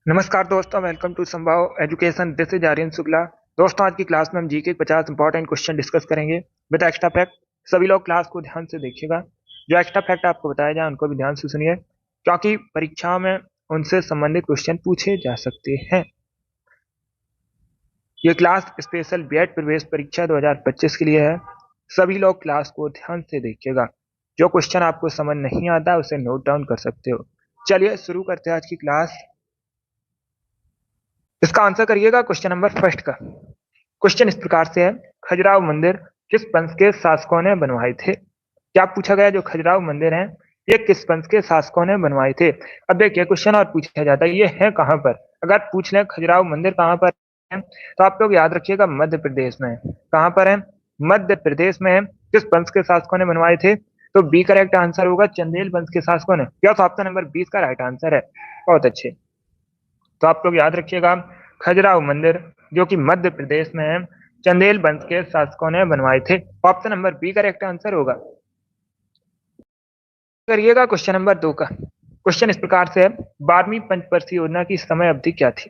नमस्कार दोस्तों, welcome to Sambhav education. This is Aryan Shukla. दोस्तों, आज की क्लास में हम जीके के 50 इंपॉर्टेंट क्वेश्चन डिस्कस करेंगे विद एक्स्ट्रा फैक्ट। सभी लोग क्लास को ध्यान से देखिएगा। जो एक्स्ट्रा फैक्ट आपको बताया जाए उनको भी ध्यान से सुनिए, क्योंकि परीक्षा में उनसे संबंधित क्वेश्चन पूछे जा सकते हैं। ये क्लास स्पेशल बीएड प्रवेश परीक्षा 2025 के लिए है। सभी लोग क्लास को ध्यान से देखिएगा। जो क्वेश्चन आपको समझ नहीं आता उसे नोट डाउन कर सकते हो। चलिए शुरू करते हैं आज की क्लास। इसका आंसर करिएगा क्वेश्चन नंबर फर्स्ट का। क्वेश्चन इस प्रकार से है, खजुराहो मंदिर किस वंश के शासकों ने बनवाए थे? क्या पूछा गया? जो खजुराहो मंदिर है ये किस वंश के शासकों ने बनवाए थे? अब देखिए क्वेश्चन और पूछा जाता है ये है कहाँ पर। अगर पूछ लें खजुराहो मंदिर कहाँ पर है तो आप लोग याद रखिएगा मध्य प्रदेश में है। कहाँ पर है? मध्य प्रदेश में है। किस वंश के शासकों ने बनवाए थे? तो बी करेक्ट आंसर होगा, चंदेल वंश के शासकों ने। यस, ऑप्शन नंबर 20 का राइट आंसर है। बहुत अच्छे। तो आप लोग याद रखिएगा खजुराहो मंदिर जो कि मध्य प्रदेश में है, चंदेल वंश के शासकों ने बनवाए थे। Option number B correct answer होगा। करिएगा क्वेश्चन नंबर 2 का। क्वेश्चन इस प्रकार से है, 12वीं पंचवर्षीय योजना की समय अवधि क्या थी?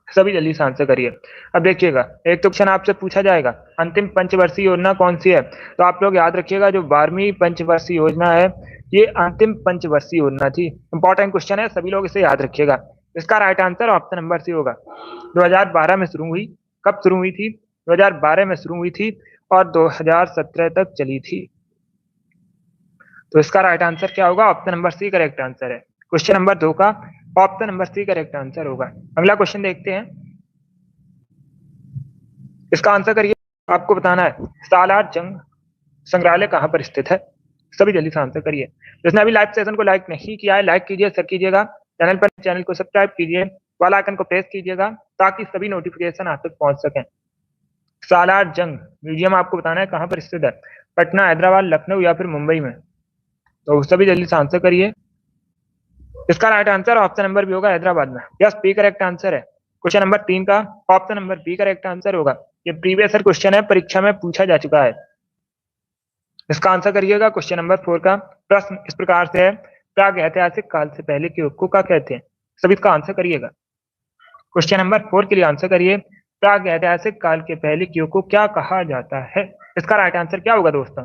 सभी जल्दी से आंसर करिए। अब देखिएगा एक तो क्वेश्चन आपसे पूछा जाएगा अंतिम पंचवर्षीय योजना कौन सी है, तो आप लोग याद रखिएगा जो 12वीं पंचवर्षीय योजना है ये अंतिम पंचवर्षीय योजना थी। इंपॉर्टेंट क्वेश्चन है, सभी लोग इसे याद रखिएगा। इसका right answer option number C होगा। 2012 में शुरू हुई। कब शुरू हुई थी? 2012 में शुरू हुई थी और 2017 तक चली थी। तो इसका राइट आंसर क्या होगा? Option number C correct answer है। क्वेश्चन नंबर 2 का option number C correct answer होगा। अगला क्वेश्चन देखते हैं। इसका आंसर करिए। आपको बताना है सालार जंग संग्रहालय कहाँ पर स्थित है? सभी जल्दी से आंसर करिए। जिसने अभी लाइव सेशन को लाइक नहीं किया है लाइक कीजिए, शेयर कीजिएगा। चैनल को सब्सक्राइब कीजिए, वाल आइकन को प्रेस कीजिएगा ताकि सभी नोटिफिकेशन आप तक पहुंच सकें। सालार जंग म्यूजियम आपको बताना है कहाँ पर स्थित है। पटना, हैदराबाद, लखनऊ या फिर मुंबई में? तो सभी जल्दी से आंसर करिए। इसका right answer option number B होगा, हैदराबाद में। यस, बी करेक्ट आंसर है। क्वेश्चन नंबर 3 का option number B correct answer होगा। ये प्रीवियस ईयर क्वेश्चन है, परीक्षा में पूछा जा चुका है। इसका आंसर करिएगा। क्वेश्चन नंबर 4 का प्रश्न इस प्रकार से है, प्राग ऐतिहासिक काल से पहले के युग को क्या कहते हैं? सभी इसका आंसर करिएगा। क्वेश्चन नंबर 4 के लिए आंसर करिए। प्राग ऐतिहासिक काल के पहले के युग को क्या कहा जाता है? इसका राइट आंसर क्या होगा दोस्तों?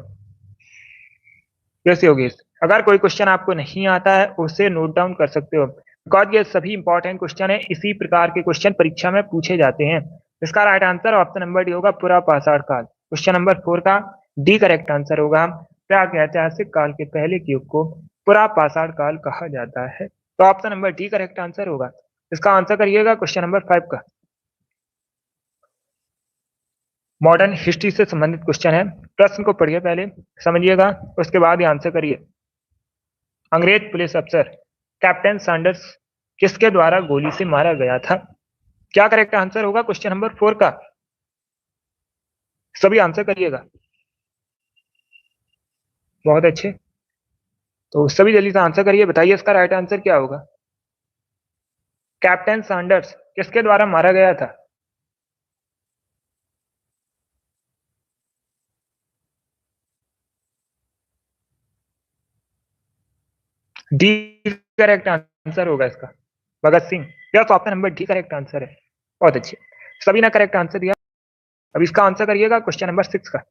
कैसे होगी? अगर कोई क्वेश्चन आपको नहीं आता है उसे नोट डाउन कर सकते हो, बिकॉज ये सभी इंपॉर्टेंट क्वेश्चन है। इसी प्रकार के क्वेश्चन परीक्षा में पूछे जाते हैं। इसका right answer option number D होगा, पूरा पाषाण काल। क्वेश्चन नंबर 4 का डी करेक्ट आंसर होगा। प्राग ऐतिहासिक काल के पहले के युग को पूरा पाषाण काल कहा जाता है। तो option number D correct answer होगा। इसका आंसर करिएगा क्वेश्चन नंबर 5 का। मॉडर्न हिस्ट्री से संबंधित क्वेश्चन है। प्रश्न को पढ़िए, पहले समझिएगा, उसके बाद ही आंसर करिए। अंग्रेज पुलिस अफसर कैप्टन सैंडर्स किसके द्वारा गोली से मारा गया था? क्या करेक्ट आंसर होगा क्वेश्चन नंबर 4 का? सभी आंसर करिएगा। बहुत अच्छे। तो सभी जल्दी से आंसर करिए, बताइए इसका राइट आंसर क्या होगा। कैप्टन सैंडर्स किसके द्वारा मारा गया था? डी करेक्ट आंसर होगा इसका, Bhagat Singh. Yes, option number D correct answer है। बहुत अच्छे, सभी ने करेक्ट आंसर दिया। अब इसका आंसर करिएगा क्वेश्चन नंबर 6 का।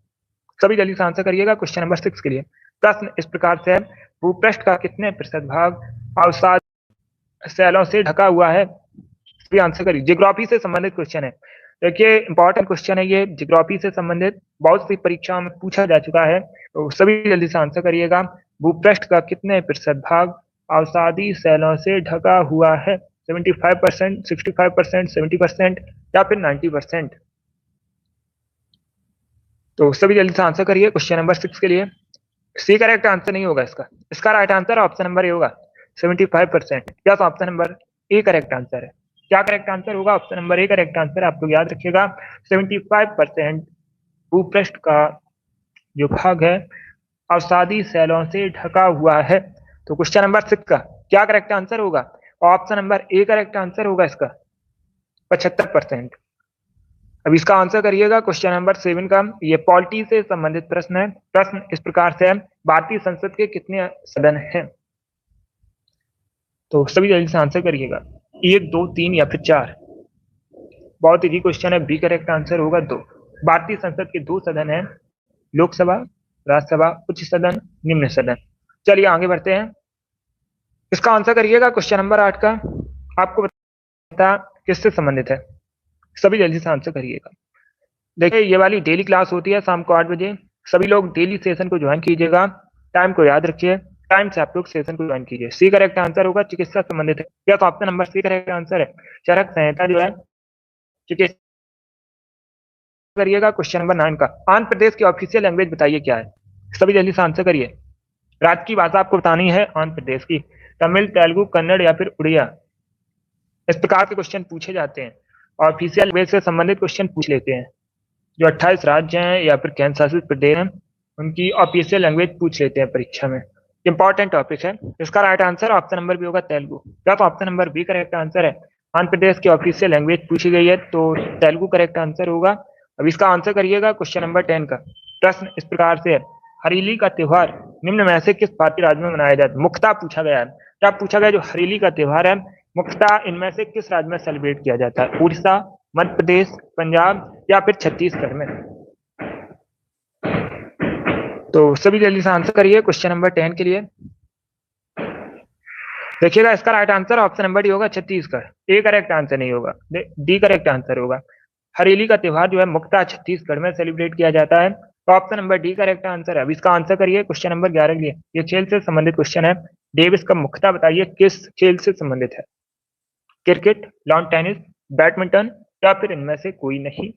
सभी जल्दी से आंसर करिएगा क्वेश्चन नंबर 6 के लिए। प्रश्न इस प्रकार से है, भूपृष्ठ का कितने प्रतिशत भाग अवसाद सैलों से ढका हुआ है? सभी आंसर करिए। जियोग्राफी से संबंधित क्वेश्चन है। देखिए इंपॉर्टेंट क्वेश्चन है ये, जियोग्राफी से संबंधित बहुत सी परीक्षाओं में पूछा जा चुका है। तो सभी जल्दी से आंसर करिएगा। भूपृष्ठ का कितने प्रतिशत भाग अवसादी सैलों से ढका हुआ है? 75%, 65%, 70% या फिर 90%? तो सभी जल्दी से आंसर करिए क्वेश्चन नंबर 6 के लिए। सी करेक्ट आंसर नहीं होगा इसका। इसका right answer option number A होगा, 75%। Yes, option number A correct answer है। क्या करेक्ट आंसर होगा? Option number A correct answer. आप लोग याद रखिएगा 75% भूपृष्ठ का जो भाग है अवसादी सैलों से ढका हुआ है। तो क्वेश्चन नंबर 6 का क्या करेक्ट आंसर होगा? Option number A correct answer होगा इसका, 75%। अब इसका आंसर करिएगा क्वेश्चन नंबर 7 का। ये पॉलिटी से संबंधित प्रश्न है। प्रश्न इस प्रकार से है, भारतीय संसद के कितने सदन हैं? तो सभी जल्दी से आंसर करिएगा। 1, 2, 3 या फिर 4? बहुत इजी क्वेश्चन है। बी करेक्ट आंसर होगा 2। भारतीय संसद के 2 सदन है, लोकसभा, राज्यसभा, उच्च सदन, निम्न सदन। चलिए आगे बढ़ते हैं। इसका आंसर करिएगा क्वेश्चन नंबर 8 का। आपको पता किससे संबंधित है? सभी जल्दी से आंसर करिएगा। देखिए ये वाली डेली क्लास होती है शाम को 8 बजे। सभी लोग डेली सेशन को ज्वाइन कीजिएगा। टाइम को याद रखिए, टाइम से आप लोग सेशन को ज्वाइन कीजिए। सी करेक्ट आंसर होगा चिकित्सा संबंधित है। या तो option number C correct answer है। चरक संहिता जो है चिकित्सा करिएगा। क्वेश्चन नंबर 9 का, आंध्र प्रदेश की ऑफिशियल लैंग्वेज बताइए क्या है? सभी जल्दी से आंसर करिए। राज्य की भाषा आपको बतानी है आंध्र प्रदेश की। तमिल, तेलुगु, कन्नड़ या फिर उड़िया? इस प्रकार के क्वेश्चन पूछे जाते हैं। ऑफिशियल लैंग्वेज से संबंधित क्वेश्चन पूछ लेते हैं। जो 28 राज्य हैं या फिर केंद्र शासित प्रदेश हैं, उनकी ऑफिशियल लैंग्वेज पूछ लेते हैं परीक्षा में। इंपॉर्टेंट टॉपिक है। इसका right answer option number B होगा तेलुगु। या तो option number B correct answer है। आंध्र प्रदेश की ऑफिशियल लैंग्वेज पूछी गई है तो तेलुगु करेक्ट आंसर होगा। अब इसका आंसर करिएगा क्वेश्चन नंबर 10 का। प्रश्न इस प्रकार से है, हरेली का त्योहार निम्न में से किस भारतीय राज्य में मनाया जाता है? मुख्यतः पूछा गया है। क्या पूछा गया? जो हरेली का त्योहार है मुख्यतः इनमें से किस राज्य में सेलिब्रेट किया जाता है? उड़ीसा, मध्य प्रदेश, पंजाब या फिर छत्तीसगढ़ में? तो सभी जल्दी से आंसर करिए क्वेश्चन नंबर 10 के लिए। देखिएगा इसका right answer option number D होगा छत्तीसगढ़। ए करेक्ट आंसर नहीं होगा, डी करेक्ट आंसर होगा। हरेली का त्योहार जो है मुख्यतः छत्तीसगढ़ में सेलिब्रेट किया जाता है। तो option number D correct answer है। अब इसका आंसर करिए क्वेश्चन नंबर 11 के लिए। ये खेल से संबंधित क्वेश्चन है। डेविस कप मुख्यतः बताइए किस खेल से संबंधित है? क्रिकेट, लॉन टेनिस, बैडमिंटन या फिर इनमें से कोई नहीं?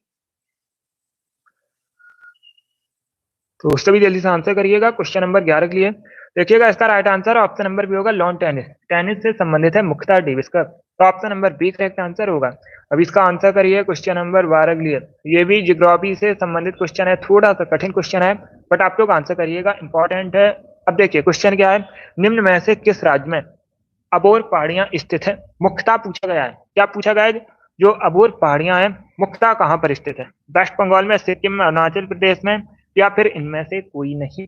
तो सभी जल्दी से आंसर करिएगा क्वेश्चन नंबर 11 के लिए। देखिएगा इसका right answer option number B होगा लॉन टेनिस। टेनिस से संबंधित है मुख्यतः डेविस कप। तो option number B correct answer होगा। अब इसका आंसर करिए क्वेश्चन नंबर 12 के लिए। ये भी जियोग्राफी से संबंधित क्वेश्चन है, थोड़ा सा कठिन क्वेश्चन है बट आप लोग आंसर करिएगा, इंपॉर्टेंट है। अब देखिए क्वेश्चन क्या है, निम्न में से किस राज्य में अबोर पहाड़ियां स्थित है? मुख्यतः पूछा गया है। क्या पूछा गया है? जो अबोर पहाड़ियां हैं मुख्यतः कहां पर स्थित है? वेस्ट बंगाल में, सिक्किम में, अरुणाचल प्रदेश में या फिर इनमें से कोई नहीं?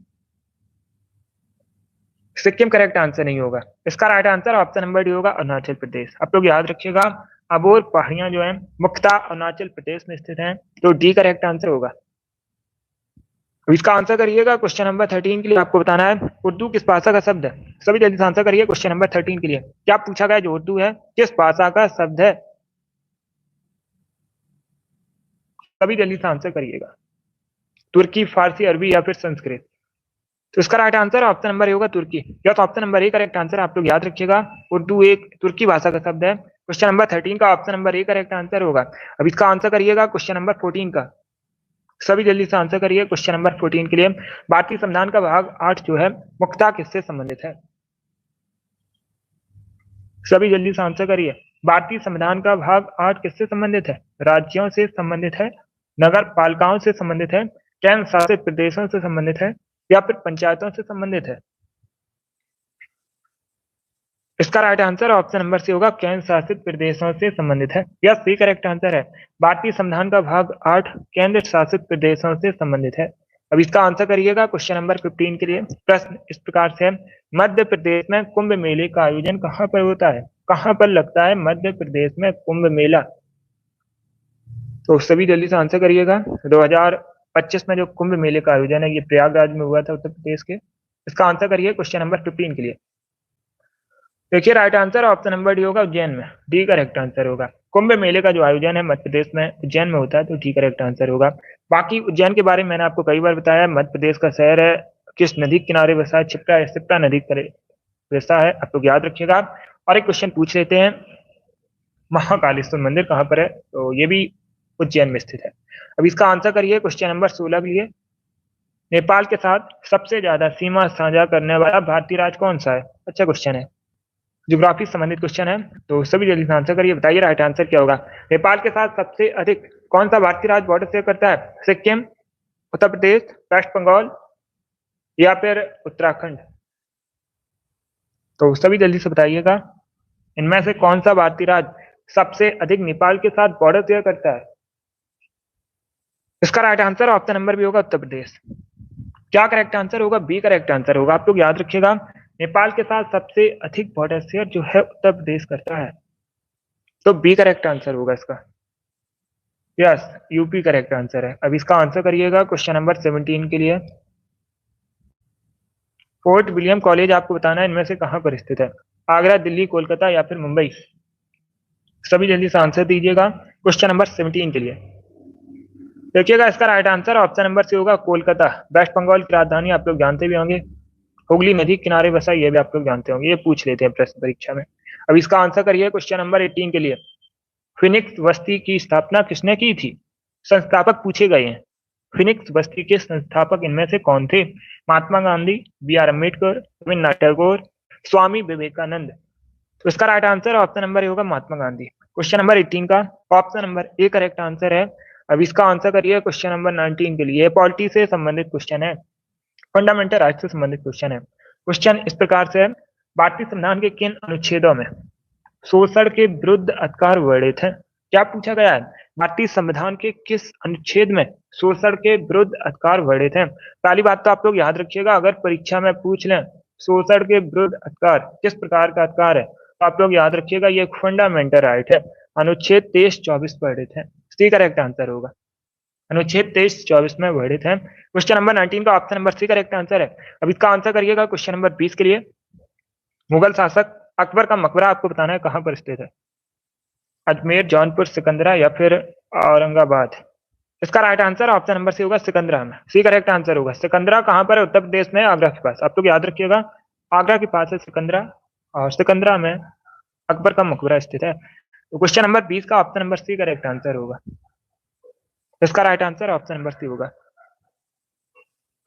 सिक्किम करेक्ट आंसर नहीं होगा। इसका right answer option number D होगा अरुणाचल प्रदेश। आप लोग याद रखिएगा अबोर पहाड़ियां जो है मुख्यतः अरुणाचल प्रदेश में स्थित हैं। तो डी करेक्ट आंसर होगा। इसका आंसर करिएगा क्वेश्चन नंबर 13 के लिए। आपको बताना है उर्दू किस भाषा का शब्द है? सभी जल्दी से आंसर करिए क्वेश्चन नंबर 13 के लिए। क्या पूछा गया? जो उर्दू है किस भाषा का शब्द है? सभी जल्दी से आंसर करिएगा। तुर्की, फारसी, अरबी या फिर संस्कृत? तो इसका right answer option number A होगा तुर्की। या तो option number A correct answer. आप लोग याद रखिएगा उर्दू एक तुर्की भाषा का शब्द है। क्वेश्चन नंबर 13 का option number A correct answer होगा। अब इसका आंसर करिएगा क्वेश्चन नंबर 14 का। सभी जल्दी से आंसर करिए क्वेश्चन नंबर 14 के लिए। भारतीय संविधान का भाग 8 जो है मुख्यतः किससे संबंधित है? सभी जल्दी से आंसर करिए। भारतीय संविधान का भाग 8 किससे संबंधित है? राज्यों से संबंधित है, नगर पालिकाओं से संबंधित है, केंद्र शासित प्रदेशों से संबंधित है या फिर पंचायतों से संबंधित है? इसका right answer option number C होगा, केंद्र शासित प्रदेशों से संबंधित है। यह सी करेक्ट आंसर है। भारतीय संविधान का भाग 8 केंद्र शासित प्रदेशों से संबंधित है। अब इसका आंसर करिएगा क्वेश्चन नंबर 15 के लिए। प्रश्न इस प्रकार से है, मध्य प्रदेश में कुंभ मेले का आयोजन कहाँ पर होता है? कहाँ पर लगता है मध्य प्रदेश में कुंभ मेला? तो सभी जल्दी से आंसर करिएगा। 2025 में जो कुंभ मेले का आयोजन है ये प्रयागराज में हुआ था, उत्तर प्रदेश के। इसका आंसर करिए क्वेश्चन नंबर 15 के लिए। देखिए right answer option number D होगा उज्जैन में। डी करेक्ट आंसर होगा। कुंभ मेले का जो आयोजन है मध्य प्रदेश में उज्जैन में होता है, तो डी करेक्ट आंसर होगा। बाकी उज्जैन के बारे में मैंने आपको कई बार बताया, मध्य प्रदेश का शहर है, किस नदी किनारे बसा है? क्षिप्रा नदी पर बसा है, आप लोग याद रखिएगा। और एक क्वेश्चन पूछ लेते हैं, महाकालेश्वर मंदिर कहाँ पर है? तो ये भी उज्जैन में स्थित है। अब इसका आंसर करिए क्वेश्चन नंबर 16 के लिए। नेपाल के साथ सबसे ज्यादा सीमा साझा करने वाला भारतीय राज्य कौन सा है? अच्छा क्वेश्चन है, ज्योग्राफी संबंधित क्वेश्चन है, तो सभी जल्दी से आंसर करिए। बताइए राइट आंसर क्या होगा। नेपाल के साथ सबसे अधिक कौन सा भारतीय राज्य बॉर्डर शेयर करता है? सिक्किम, उत्तर प्रदेश, वेस्ट बंगाल या फिर उत्तराखंड? तो सभी जल्दी से बताइएगा इनमें से कौन सा भारतीय राज्य सबसे अधिक नेपाल के साथ बॉर्डर शेयर करता है? इसका right answer option number B होगा उत्तर प्रदेश। क्या करेक्ट आंसर होगा? बी करेक्ट आंसर होगा। आप लोग याद रखिएगा नेपाल के साथ सबसे अधिक बॉर्डर शेयर जो है उत्तर प्रदेश करता है। तो बी करेक्ट आंसर होगा इसका। यस, यूपी करेक्ट आंसर है। अब इसका आंसर करिएगा क्वेश्चन नंबर 17 के लिए। फोर्ट विलियम कॉलेज आपको बताना है इनमें से कहां पर स्थित है? आगरा, दिल्ली, कोलकाता या फिर मुंबई? सभी जल्दी से आंसर दीजिएगा क्वेश्चन नंबर 17 के लिए। देखिएगा इसका right answer option number C होगा कोलकाता। वेस्ट बंगाल की राजधानी आप लोग जानते भी होंगे, हुगली नदी किनारे बसा, ये भी आप लोग जानते होंगे, ये पूछ लेते हैं प्रश्न परीक्षा में। अब इसका आंसर करिए क्वेश्चन नंबर 18 के लिए। फिनिक्स बस्ती की स्थापना किसने की थी? संस्थापक पूछे गए हैं। फिनिक्स बस्ती के संस्थापक इनमें से कौन थे? Mahatma Gandhi, B are Ambedkar, Rabindranath Tagore, Swami Vivekananda? तो इसका right answer option number A होगा महात्मा गांधी। क्वेश्चन नंबर 18 का option number A correct answer है। अब इसका आंसर करिए क्वेश्चन नंबर 19 के लिए। पॉलिटी से संबंधित क्वेश्चन है, फंडामेंटल राइट से संबंधित क्वेश्चन है। क्वेश्चन इस प्रकार से है, भारतीय संविधान के किन अनुच्छेदों में शोषण के विरुद्ध अधिकार वर्णित है? क्या पूछा गया है? भारतीय संविधान के किस अनुच्छेद में शोषण के विरुद्ध अधिकार वर्णित है? पहली बात तो आप लोग याद रखिएगा, अगर परीक्षा में पूछ लें शोषण के विरुद्ध अधिकार किस प्रकार का अधिकार है, तो आप लोग याद रखिएगा ये एक फंडामेंटल राइट है। अनुच्छेद 23-24 वर्णित है, सी करेक्ट आंसर होगा। अनुच्छेद 23-24 में वर्णित है। क्वेश्चन नंबर 19 का option number C correct answer है। अब इसका आंसर करिएगा क्वेश्चन नंबर 20 के लिए। मुगल शासक अकबर का मकबरा आपको बताना है कहां पर स्थित है? अजमेर, जौनपुर, सिकंदरा या फिर औरंगाबाद? इसका right answer option number C होगा सिकंदरा में, सी करेक्ट आंसर होगा। सिकंदरा कहां पर है? उत्तर प्रदेश में, आगरा के पास। आप लोग याद रखिएगा, आगरा के पास है सिकंदरा, और सिकंदरा में अकबर का मकबरा स्थित है। तो क्वेश्चन नंबर 20 का option number C correct answer होगा। इसका right answer option number C होगा।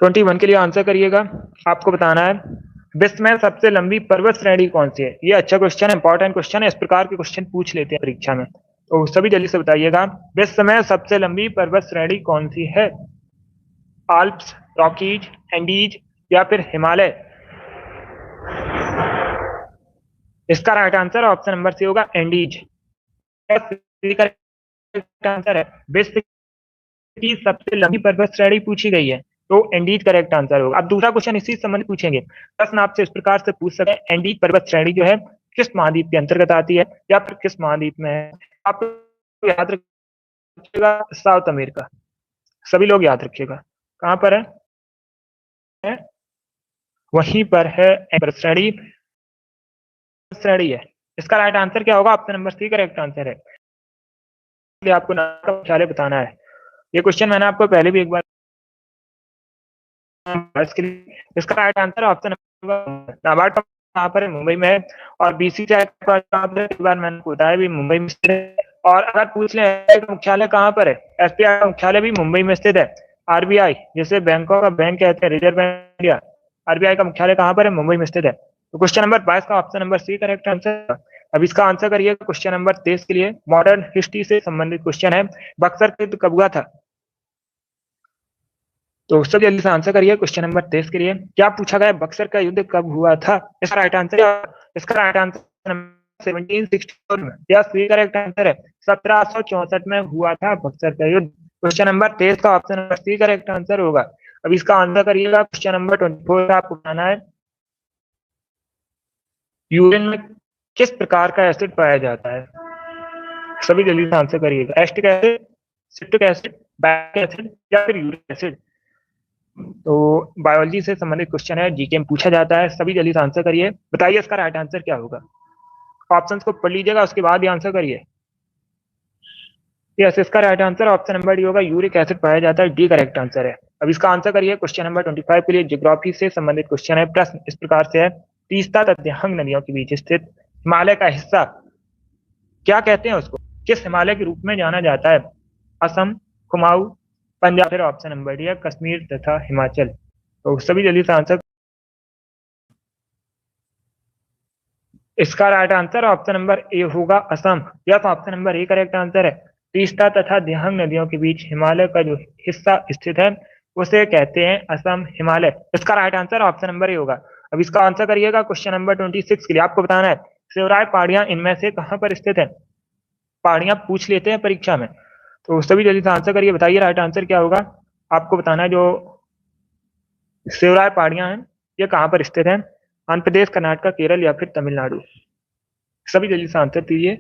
21 के लिए आंसर करिएगा। आपको बताना है विश्व में सबसे लंबी पर्वत श्रेणी कौन सी है? ये अच्छा क्वेश्चन है, इंपॉर्टेंट क्वेश्चन है, इस प्रकार के क्वेश्चन पूछ लेते हैं परीक्षा में, तो सभी जल्दी से बताइएगा। विश्व में सबसे लंबी पर्वत श्रेणी कौन सी है? आल्प्स, रॉकीज, एंडीज या फिर हिमालय? इसका right answer option number C होगा एंडीज। आंसर है, विश्व की सबसे लंबी पर्वत श्रेणी पूछी गई है, तो एंडीज करेक्ट आंसर होगा। अब दूसरा क्वेश्चन इसी संबंध पूछेंगे। प्रश्न आपसे इस प्रकार से पूछ सकते हैं, एंडीज पर्वत श्रेणी जो है किस महाद्वीप के अंतर्गत आती है या फिर किस महाद्वीप में है? आप याद रखिएगा साउथ अमेरिका, सभी लोग याद रखिएगा। कहां पर है? वहीं पर है श्रेणी है। इसका राइट आंसर क्या होगा? Option number C correct answer है। आपको मुख्यालय बताना है। ये क्वेश्चन मैंने आपको पहले भी एक बार, इसका right answer option number NABARD कहां पर है? मुंबई में है। और बीसीसीआई एक बार मैंने बताया भी मुंबई में स्थित है। और अगर पूछ ले मुख्यालय कहां पर है, एसबीआई का मुख्यालय भी मुंबई में स्थित है। आरबीआई जैसे बैंकों का बैंक कहते हैं, रिजर्व बैंक इंडिया, आरबीआई का मुख्यालय कहां पर है? मुंबई में स्थित है। तो क्वेश्चन नंबर 22 का option number C correct answer. अब इसका आंसर करिए क्वेश्चन नंबर 23 के लिए। मॉडर्न हिस्ट्री से संबंधित क्वेश्चन है, बक्सर युद्ध कब हुआ था? तो सब जल्दी से आंसर करिए क्वेश्चन नंबर 23 के लिए। क्या पूछा गया? बक्सर का युद्ध कब हुआ था? इसका राइट आंसर 1764 में, या सी करेक्ट आंसर है। 1764 में हुआ था बक्सर का युद्ध। क्वेश्चन नंबर 23 का option number C correct answer होगा। अब इसका आंसर करिएगा क्वेश्चन नंबर 24 आपको बताना है, यूरिन में किस प्रकार का एसिड पाया जाता है? सभी जल्दी से आंसर करिएगा। Acetic acid, citric acid, boric acid या फिर यूरिक एसिड? तो बायोलॉजी से संबंधित क्वेश्चन है, जीके में पूछा जाता है। सभी जल्दी से आंसर करिए, बताइए इसका राइट आंसर क्या होगा। ऑप्शंस को पढ़ लीजिएगा, उसके बाद ही आंसर करिए। यस, इसका right answer option number D होगा, यूरिक एसिड पाया जाता है, डी करेक्ट आंसर है। अब इसका आंसर करिए क्वेश्चन नंबर 25 के लिए। ज्योग्राफी से संबंधित क्वेश्चन है। प्रश्न इस प्रकार से है, तीस्ता तथा दिहंग नदियों के बीच स्थित हिमालय का हिस्सा क्या कहते हैं उसको? किस हिमालय के रूप में जाना जाता है? असम, कुमाऊं, पंजाब, फिर ऑप्शन नंबर डी है कश्मीर तथा हिमाचल। तो सभी जल्दी से आंसर। इसका right answer option number A होगा Assam. Yes, option number A correct answer है। तीस्ता तथा दिहंग नदियों के बीच हिमालय का जो हिस्सा स्थित है उसे कहते हैं असम हिमालय। इसका right answer option number A होगा। अब इसका आंसर करिएगा क्वेश्चन नंबर 26 के लिए। आपको बताना है शिवराय पहाड़ियां इनमें से कहां पर स्थित है? पहाड़ियां पूछ लेते हैं परीक्षा में, तो सभी जल्दी से आंसर करिए, बताइए राइट आंसर क्या होगा। आपको बताना है जो शिवराय पहाड़ियां हैं ये कहां पर स्थित है? आंध्र प्रदेश, कर्नाटक, केरल या फिर तमिलनाडु? सभी जल्दी से आंसर दीजिए।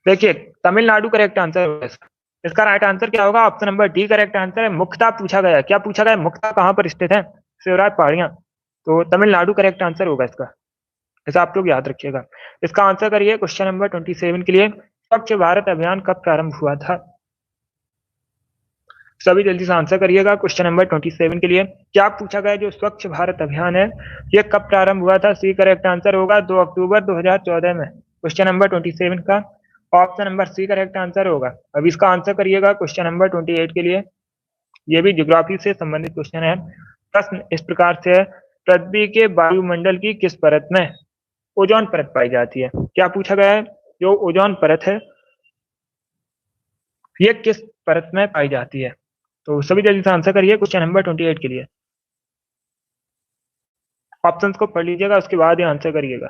देखिए तमिलनाडु करेक्ट आंसर होगा इसका। इसका राइट आंसर क्या होगा? Option number D correct answer है। मुक्ता पूछा गया है, क्या पूछा गया है? मुक्ता कहाँ पर स्थित है? शिवराज पहाड़ियां। तो तमिलनाडु करेक्ट आंसर होगा इसका, ऐसा आप लोग याद रखिएगा। इसका आंसर करिए क्वेश्चन नंबर 27 के लिए। स्वच्छ भारत अभियान कब प्रारंभ हुआ था? सभी जल्दी से आंसर करिएगा क्वेश्चन नंबर 27 के लिए। क्या पूछा गया जो स्वच्छ भारत अभियान है ये कब प्रारंभ हुआ था? सी करेक्ट आंसर होगा 2 अक्टूबर 2014 में। क्वेश्चन नंबर 27 का option number C correct answer होगा। अब इसका आंसर करिएगा क्वेश्चन नंबर 28 के लिए। ये भी ज्योग्राफी से संबंधित क्वेश्चन है। प्रश्न इस प्रकार से है, पृथ्वी के वायुमंडल की किस परत में ओजोन परत पाई जाती है? क्या पूछा गया है? जो ओजोन परत है ये किस परत में पाई जाती है? तो सभी जल्दी से आंसर करिए क्वेश्चन नंबर 28 के लिए। ऑप्शंस को पढ़ लीजिएगा उसके बाद ही आंसर करिएगा।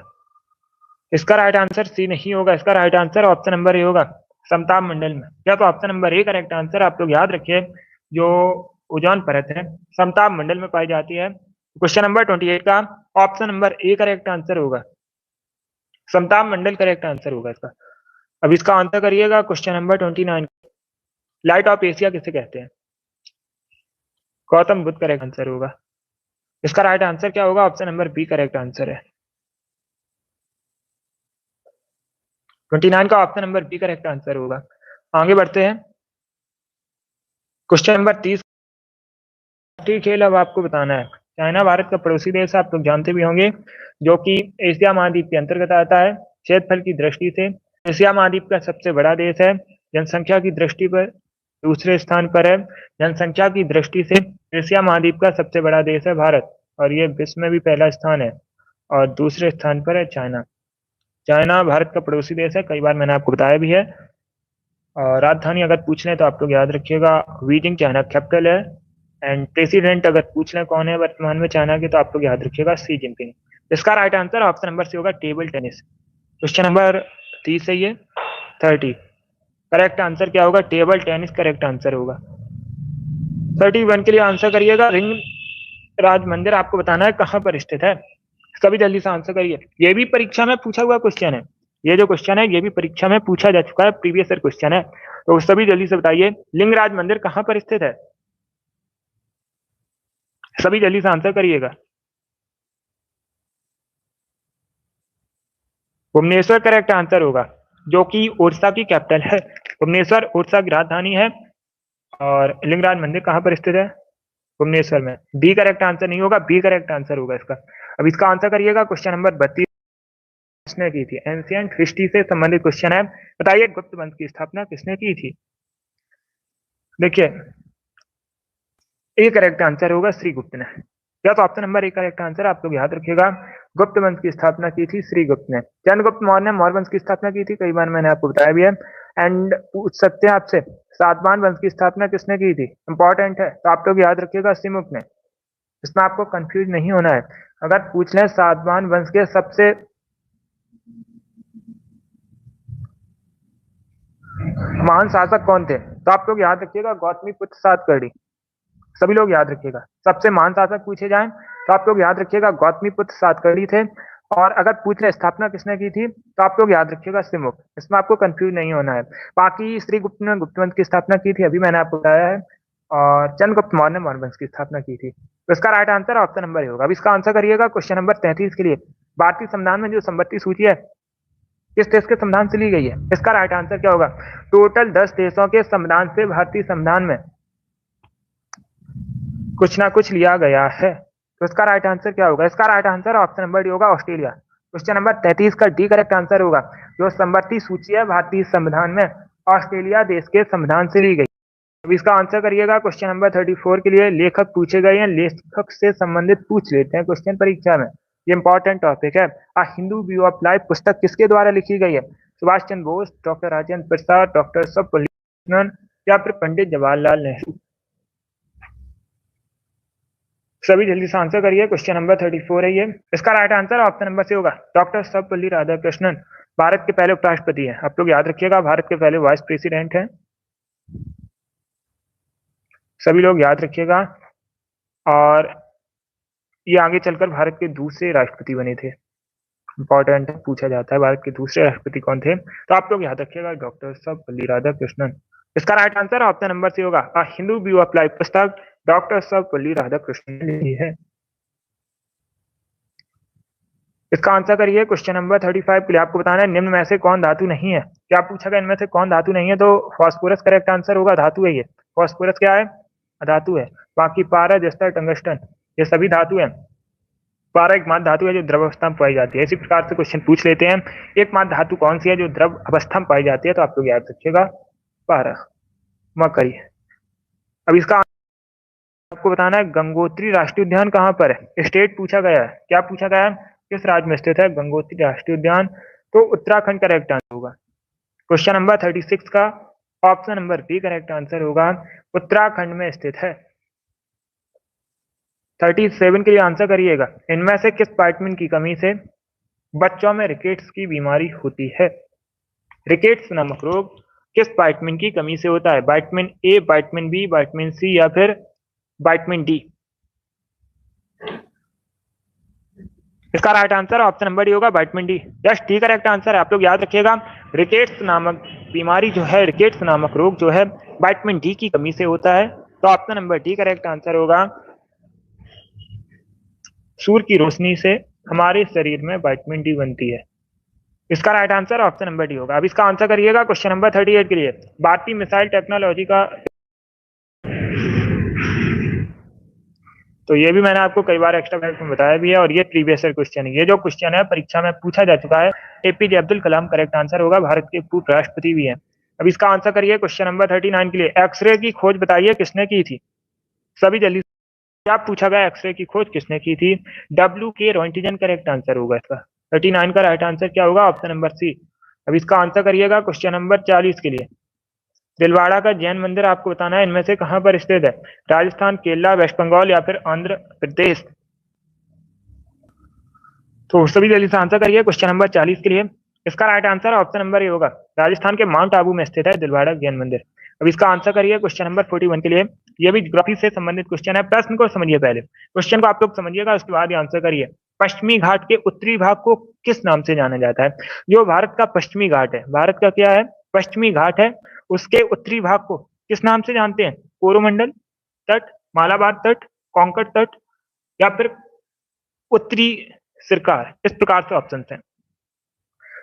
इसका राइट आंसर सी नहीं होगा, इसका right answer option number A होगा, समताप मंडल में। या तो option number A correct answer, आप लोग याद रखिए जो ओजोन परत है समताप मंडल में पाई जाती है। क्वेश्चन नंबर 28 का option number A correct answer होगा, समताप मंडल करेक्ट आंसर होगा इसका। अब इसका आंसर करिएगा question number 29। Light of Asia किसे कहते हैं? गौतम बुद्ध करेक्ट आंसर होगा। इसका राइट आंसर क्या होगा? Option number B correct answer है। 29 का option number B correct answer होगा। आगे बढ़ते हैं क्वेश्चन नंबर 30। खेल अब आपको बताना है। चाइना भारत का पड़ोसी देश है, आप लोग जानते भी होंगे, जो कि एशिया महाद्वीप के अंतर्गत आता है। क्षेत्रफल की दृष्टि से एशिया महाद्वीप का सबसे बड़ा देश है। जनसंख्या की दृष्टि पर दूसरे स्थान पर है। जनसंख्या की दृष्टि से एशिया महाद्वीप का सबसे बड़ा देश है भारत, और ये विश्व में भी पहला स्थान है। और दूसरे स्थान पर है चाइना। चाइना भारत का पड़ोसी देश है, कई बार मैंने आपको बताया भी है। और राजधानी अगर पूछ लें तो आप लोग याद रखिएगा बीजिंग चाइना कैपिटल है। एंड प्रेसिडेंट अगर पूछ लें कौन है वर्तमान में चाइना के, तो आप लोग याद रखिएगा सी जिनपिंग। इसका right answer option number C होगा, टेबल टेनिस। क्वेश्चन नंबर 30 है ये, 30। करेक्ट आंसर क्या होगा? टेबल टेनिस करेक्ट आंसर होगा। 31 के लिए आंसर करिएगा। रिंग राज मंदिर आपको बताना है कहाँ पर स्थित है। सभी जल्दी से आंसर करिए। ये भी परीक्षा में पूछा हुआ क्वेश्चन है। ये जो क्वेश्चन है ये भी परीक्षा में पूछा जा चुका है, प्रीवियस ईयर क्वेश्चन है। तो सभी जल्दी से बताइए लिंगराज मंदिर कहाँ पर स्थित है? सभी जल्दी से आंसर करिएगा। भुवनेश्वर करेक्ट आंसर होगा, जो कि उड़ीसा की कैपिटल है। भुवनेश्वर उड़ीसा की राजधानी है। और लिंगराज मंदिर कहाँ पर स्थित है? भुवनेश्वर में। बी करेक्ट आंसर नहीं होगा, बी करेक्ट आंसर होगा इसका। अब इसका आंसर करिएगा क्वेश्चन नंबर 32 किसने की थी? एंशिएंट हिस्ट्री से संबंधित क्वेश्चन है। बताइए गुप्त वंश की स्थापना किसने की थी? देखिए ए करेक्ट आंसर होगा श्रीगुप्त ने। या तो option number A correct answer, आप लोग याद रखिएगा। गुप्त वंश की स्थापना की थी श्रीगुप्त ने। चंद्रगुप्त मौर्य ने मौर्य वंश की स्थापना की थी, कई बार मैंने आपको बताया भी है। एंड पूछ सकते हैं आपसे सातवाहन वंश की स्थापना किसने की थी? इंपॉर्टेंट है, तो आप लोग याद रखिएगा सिमुक ने। इसमें आपको कंफ्यूज नहीं होना है। अगर पूछ लें सातवाहन वंश के सबसे महान शासक कौन थे, तो आप लोग याद रखिएगा गौतमी पुत्र सातकर्णी। सभी लोग याद रखिएगा, सबसे महान शासक पूछे जाएं तो आप लोग याद रखिएगा गौतमी पुत्र सातकर्णी थे। और अगर पूछ ले स्थापना किसने की थी, तो आप लोग याद रखिएगा सिमुक। इसमें आपको कंफ्यूज नहीं होना है। बाकी श्रीगुप्त ने गुप्त वंश की स्थापना की थी, अभी मैंने आपको बताया है। और चंद्रगुप्त मौर्य ने मौर्य वंश की स्थापना की थी। तो इसका राइट आंसर ऑप्शन नंबर होगा। अब इसका आंसर करिएगा क्वेश्चन नंबर 33 के लिए। भारतीय संविधान में जो संपत्ति सूची है किस देश के संविधान से ली गई है? इसका राइट आंसर क्या होगा? टोटल 10 देशों के संविधान से भारतीय संविधान में कुछ ना कुछ लिया गया है। तो इसका राइट आंसर क्या होगा? इसका right answer option number D होगा, ऑस्ट्रेलिया। क्वेश्चन नंबर 33 का डी करेक्ट आंसर होगा। जो संपत्ति सूची है भारतीय संविधान में ऑस्ट्रेलिया देश के संविधान से ली गई। अब इसका आंसर करिएगा क्वेश्चन नंबर 34 के लिए। लेखक पूछे गए हैं, लेखक से संबंधित पूछ लेते हैं क्वेश्चन परीक्षा में। ये इंपॉर्टेंट टॉपिक है। आ हिंदू व्यू ऑफ लाइफ पुस्तक किसके द्वारा लिखी गई है? सुभाष चंद्र बोस, डॉक्टर राजेंद्र प्रसाद, डॉक्टर सर्वपल्ली राधाकृष्णन या फिर पंडित जवाहरलाल नेहरू। सभी जल्दी से आंसर करिए। क्वेश्चन नंबर 34 है ये। इसका राइट आंसर ऑप्शन नंबर से होगा, डॉक्टर सर्वपल्ली राधाकृष्णन। भारत के पहले उपराष्ट्रपति हैं। आप लोग याद रखिएगा भारत के पहले वाइस प्रेसिडेंट हैं। सभी लोग याद रखिएगा। और ये आगे चलकर भारत के दूसरे राष्ट्रपति बने थे। इंपॉर्टेंट पूछा जाता है। भारत के दूसरे राष्ट्रपति कौन थे? तो आप लोग याद रखिएगा डॉक्टर सर्वपल्ली राधाकृष्णन। इसका right answer option number C होगा। A Hindu view of life पुस्तक डॉक्टर सर्वपल्ली राधाकृष्णन ने लिखी है। इसका आंसर करिए क्वेश्चन नंबर 35 के लिए। आपको बताना है निम्न में से कौन धातु नहीं है। क्या पूछा गया इनमें से कौन धातु नहीं है? तो फास्फोरस करेक्ट आंसर होगा, धातु है ये। फास्फोरस क्या है? धातु है। बाकी पारा, जस्ता, टंगस्टन ये सभी धातु है। पारा एकमात्र धातु है जो द्रव अवस्था में पाई जाती है। इसी प्रकार से क्वेश्चन पूछ लेते हैं, एकमात्र धातु कौन सी है जो द्रव अवस्था में पाई जाती है? तो आप लोग याद रखिएगा पारा। मकई। अब इसका आपको बताना है गंगोत्री राष्ट्रीय उद्यान कहाँ पर है? स्टेट पूछा गया है। क्या पूछा गया है? किस राज्य में स्थित है गंगोत्री राष्ट्रीय उद्यान? तो उत्तराखंड करेक्ट आंसर होगा। क्वेश्चन नंबर 36 का option number B correct answer होगा, उत्तराखंड में स्थित है। 37 के लिए आंसर करिएगा, इनमें से किस विटामिन की कमी से बच्चों में रिकेट्स की बीमारी होती है? रिकेट्स नामक रोग किस विटामिन की कमी से होता है? Vitamin A, vitamin B, vitamin C या फिर विटामिन डी? इसका right answer option number D होगा, vitamin D. Yes, D correct answer है। आप लोग याद रखिएगा रिकेट्स नामक बीमारी जो है, रिकेट्स नामक रोग जो है विटामिन डी की कमी से होता है। तो option number D correct answer होगा। सूर्य की रोशनी से हमारे शरीर में विटामिन डी बनती है। इसका right answer option number D होगा। अब इसका आंसर करिएगा क्वेश्चन नंबर 38 के लिए। भारतीय मिसाइल टेक्नोलॉजी का, तो ये भी मैंने आपको कई बार एक्स्ट्रा क्लास में बताया भी है और ये प्रीवियस ईयर क्वेश्चन है। ये जो क्वेश्चन है परीक्षा में पूछा जा चुका है। APJ Abdul Kalam correct answer होगा, भारत के पूर्व राष्ट्रपति भी हैं। अब इसका आंसर करिए क्वेश्चन नंबर 39 के लिए। एक्सरे की खोज बताइए किसने की थी? सभी जल्दी। क्या पूछा गया? एक्सरे की खोज किसने की थी? डब्ल्यू के रॉन्टिजन करेक्ट आंसर होगा इसका। 39 का राइट आंसर क्या होगा? Option number C. अब इसका आंसर करिएगा क्वेश्चन नंबर 40 के लिए। दिलवाड़ा का जैन मंदिर आपको बताना है इनमें से कहां पर स्थित है? राजस्थान, केरला, वेस्ट बंगाल या फिर आंध्र प्रदेश? तो सभी जल्दी से आंसर करिए क्वेश्चन नंबर 40 के लिए। इसका right answer option number A होगा, राजस्थान के माउंट आबू में स्थित है दिलवाड़ा जैन मंदिर। अब इसका आंसर करिए क्वेश्चन नंबर 41 के लिए। यह भी ज्योग्राफी से संबंधित क्वेश्चन है। प्रश्न को समझिए, पहले क्वेश्चन को आप लोग समझिएगा, उसके बाद आंसर करिए। पश्चिमी घाट के उत्तरी भाग को किस नाम से जाना जाता है? जो भारत का पश्चिमी घाट है, भारत का क्या है? पश्चिमी घाट है, उसके उत्तरी भाग को किस नाम से जानते हैं? कोरोमंडल तट, मालाबार तट, कोंकण तट या फिर उत्तरी सरकार? इस प्रकार से ऑप्शन हैं।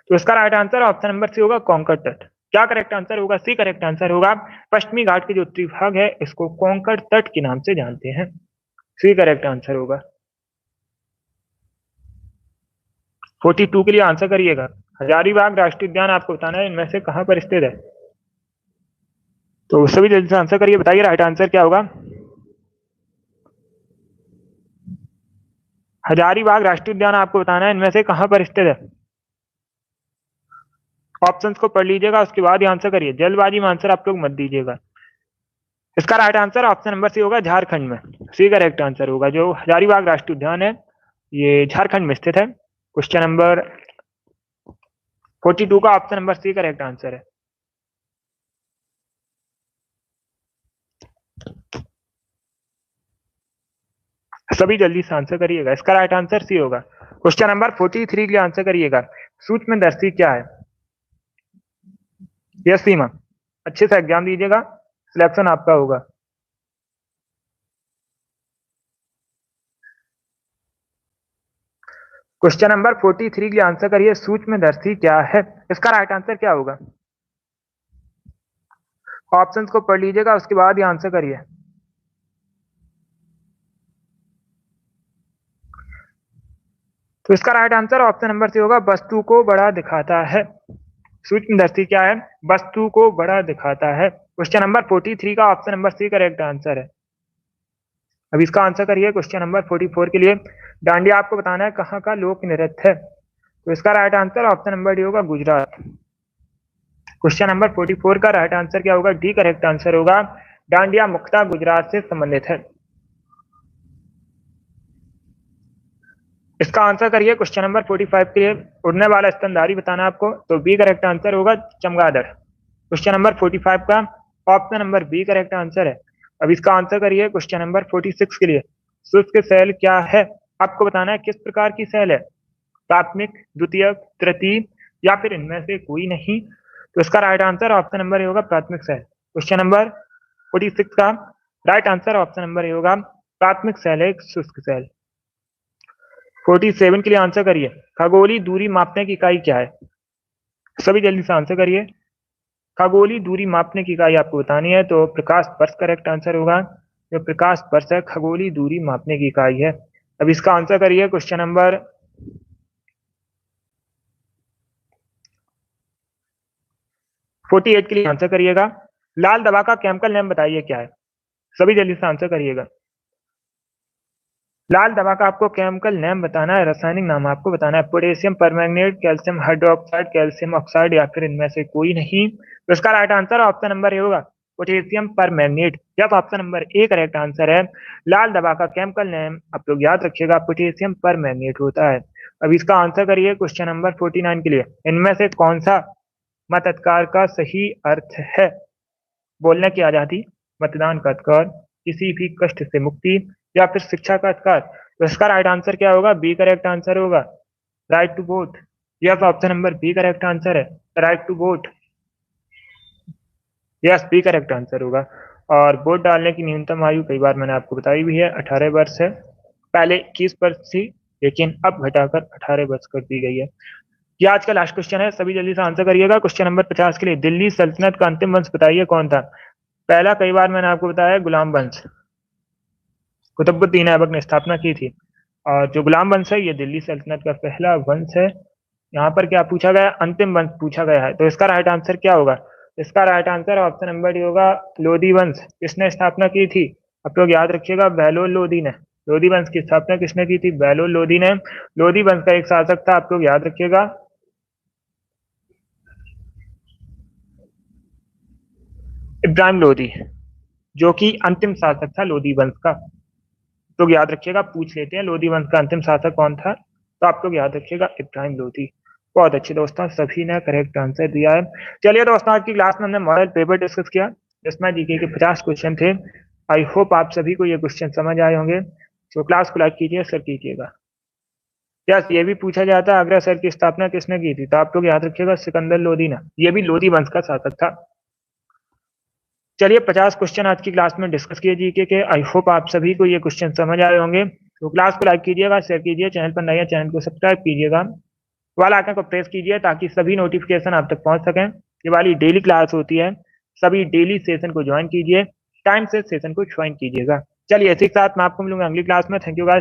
तो इसका right answer option number C होगा, कोंकण तट। क्या करेक्ट आंसर होगा? सी करेक्ट आंसर होगा। पश्चिमी घाट के जो उत्तरी भाग है इसको कोंकण तट के नाम से जानते हैं। सी करेक्ट आंसर होगा। 42 के लिए आंसर करिएगा। हजारीबाग राष्ट्रीय उद्यान आपको बताना है इनमें से कहां पर स्थित है? तो सभी जल्दी से आंसर करिए, बताइए राइट आंसर क्या होगा। हजारीबाग राष्ट्रीय उद्यान आपको बताना है इनमें से कहां पर स्थित है? ऑप्शंस को पढ़ लीजिएगा, उसके बाद ही आंसर करिए। जल्दबाजी में आंसर आप लोग मत दीजिएगा। इसका right answer option number C होगा, झारखंड में। सी करेक्ट आंसर होगा। जो हजारीबाग राष्ट्रीय उद्यान है ये झारखंड में स्थित है। क्वेश्चन नंबर 42 का option number C correct answer है। सभी जल्दी से आंसर करिएगा। इसका राइट आंसर सी होगा। क्वेश्चन नंबर 43 के लिए आंसर करिएगा। सूक्ष्मदर्शी क्या है? यस सीमा, अच्छे से एग्जाम दीजिएगा, सिलेक्शन आपका होगा। क्वेश्चन नंबर 43 के लिए आंसर करिए, सूक्ष्मदर्शी क्या है? इसका राइट आंसर क्या होगा? ऑप्शंस को पढ़ लीजिएगा, उसके बाद ही आंसर करिए। तो इसका right answer option number C होगा, वस्तु को बड़ा दिखाता है। सूक्ष्मदर्शी क्या है? वस्तु को बड़ा दिखाता है। क्वेश्चन नंबर 43 का option number C correct answer है। अब इसका आंसर करिए क्वेश्चन नंबर 44 के लिए। डांडिया आपको बताना है कहाँ का लोक नृत्य है? तो इसका right answer option number D होगा, गुजरात। क्वेश्चन नंबर 44 का राइट आंसर क्या होगा? डी करेक्ट आंसर होगा। डांडिया मुख्यतः गुजरात से संबंधित है। इसका आंसर करिए क्वेश्चन नंबर 45 के लिए। उड़ने वाला स्तनधारी बताना आपको, तो बी करेक्ट आंसर होगा, चमगादड़। क्वेश्चन नंबर 45 का option number B correct answer है। अब इसका आंसर करिए क्वेश्चन नंबर 46 के लिए। शुष्क सेल क्या है? आपको बताना है किस प्रकार की सेल है? प्राथमिक, द्वितीयक, तृतीय या फिर इनमें से कोई नहीं। तो इसका right answer option number A होगा प्राथमिक सेल। क्वेश्चन नंबर 46 का right answer option number A होगा प्राथमिक सेल एक शुष्क सेल। 47 के लिए आंसर करिए, खगोलीय दूरी मापने की इकाई क्या है? सभी जल्दी से आंसर करिए। खगोलीय दूरी मापने की इकाई आपको बतानी है, तो प्रकाश वर्ष करेक्ट आंसर होगा। जो प्रकाश वर्ष है खगोलीय दूरी मापने की इकाई है। अब इसका आंसर करिए। क्वेश्चन नंबर 48 के लिए आंसर करिएगा। लाल दवा का केमिकल नेम बताइए क्या है? सभी जल्दी से आंसर करिएगा। लाल दवा का आपको केमिकल नेम बताना है, रासायनिक नाम आपको बताना है। Potassium permanganate, calcium hydroxide, calcium oxide या फिर इनमें से कोई नहीं। तो इसका right answer option number A होगा पोटेशियम परमैंगनेट। जब option number A correct answer है। लाल दवा का केमिकल नेम आप लोग याद रखिएगा पोटेशियम परमैंगनेट होता है। अब इसका आंसर करिए क्वेश्चन नंबर 49 के लिए। इनमें से कौन सा मतदान का सही अर्थ है? बोलने की आजादी, मतदान का अधिकार, किसी भी कष्ट से मुक्ति या फिर शिक्षा का अधिकार। तो इसका राइट आंसर क्या होगा? बी करेक्ट आंसर होगा, right to vote. Yes, option number B correct answer है, right to vote. Yes, B correct answer होगा। और वोट डालने की न्यूनतम आयु कई बार मैंने आपको बताई भी है, 18 वर्ष है। पहले 21 वर्ष थी, लेकिन अब घटाकर 18 वर्ष कर दी गई है। ये आज का लास्ट क्वेश्चन है, सभी जल्दी से आंसर करिएगा। क्वेश्चन नंबर 50 के लिए दिल्ली सल्तनत का अंतिम वंश बताइए कौन था? पहला कई बार मैंने आपको बताया गुलाम वंश, कुतुबुद्दीन ऐबक ने स्थापना की थी। और जो गुलाम वंश है ये दिल्ली सल्तनत का पहला वंश है। यहाँ पर क्या पूछा गया? अंतिम वंश पूछा गया है। तो इसका राइट आंसर क्या होगा? इसका right answer option number D होगा लोधी वंश। किसने स्थापना की थी? आप लोग याद रखिएगा, बहलोल लोधी ने। लोधी वंश की स्थापना किसने की थी? बहलोल लोधी ने। लोधी वंश का एक शासक था, आप लोग याद रखिएगा, इब्राहिम लोधी, जो कि अंतिम शासक था लोधी वंश का। लोग याद रखिएगा, पूछ लेते हैं लोधी वंश का अंतिम शासक कौन था, तो आप लोग याद रखिएगा इब्राहिम लोधी। बहुत अच्छे दोस्तों, सभी ने करेक्ट आंसर दिया है। चलिए दोस्तों, आज की क्लास में हमने मॉडल पेपर डिस्कस किया जिसमें जीके के 50 क्वेश्चन थे। आई होप आप सभी को ये क्वेश्चन समझ आए होंगे। तो क्लास को लाइक कीजिए, शेयर कीजिएगा। यस, ये भी पूछा जाता है आगरा शहर की स्थापना किसने की थी, तो आप लोग याद रखिएगा सिकंदर लोधी ने। ये भी लोधी वंश का शासक था। चलिए 50 क्वेश्चन आज की क्लास में डिस्कस किए जीके के। आई होप आप सभी को ये क्वेश्चन समझ आए होंगे। तो क्लास को लाइक कीजिएगा, शेयर कीजिए, चैनल पर नए हैं चैनल को सब्सक्राइब कीजिएगा, वाला आइकन को प्रेस कीजिए ताकि सभी नोटिफिकेशन आप तक पहुंच सकें। ये वाली डेली क्लास होती है, सभी डेली सेशन को ज्वाइन कीजिए, टाइम से सेशन को ज्वाइन कीजिएगा। चलिए इसी के साथ मैं आपको मिलूंगा अगली क्लास में। Thank you guys.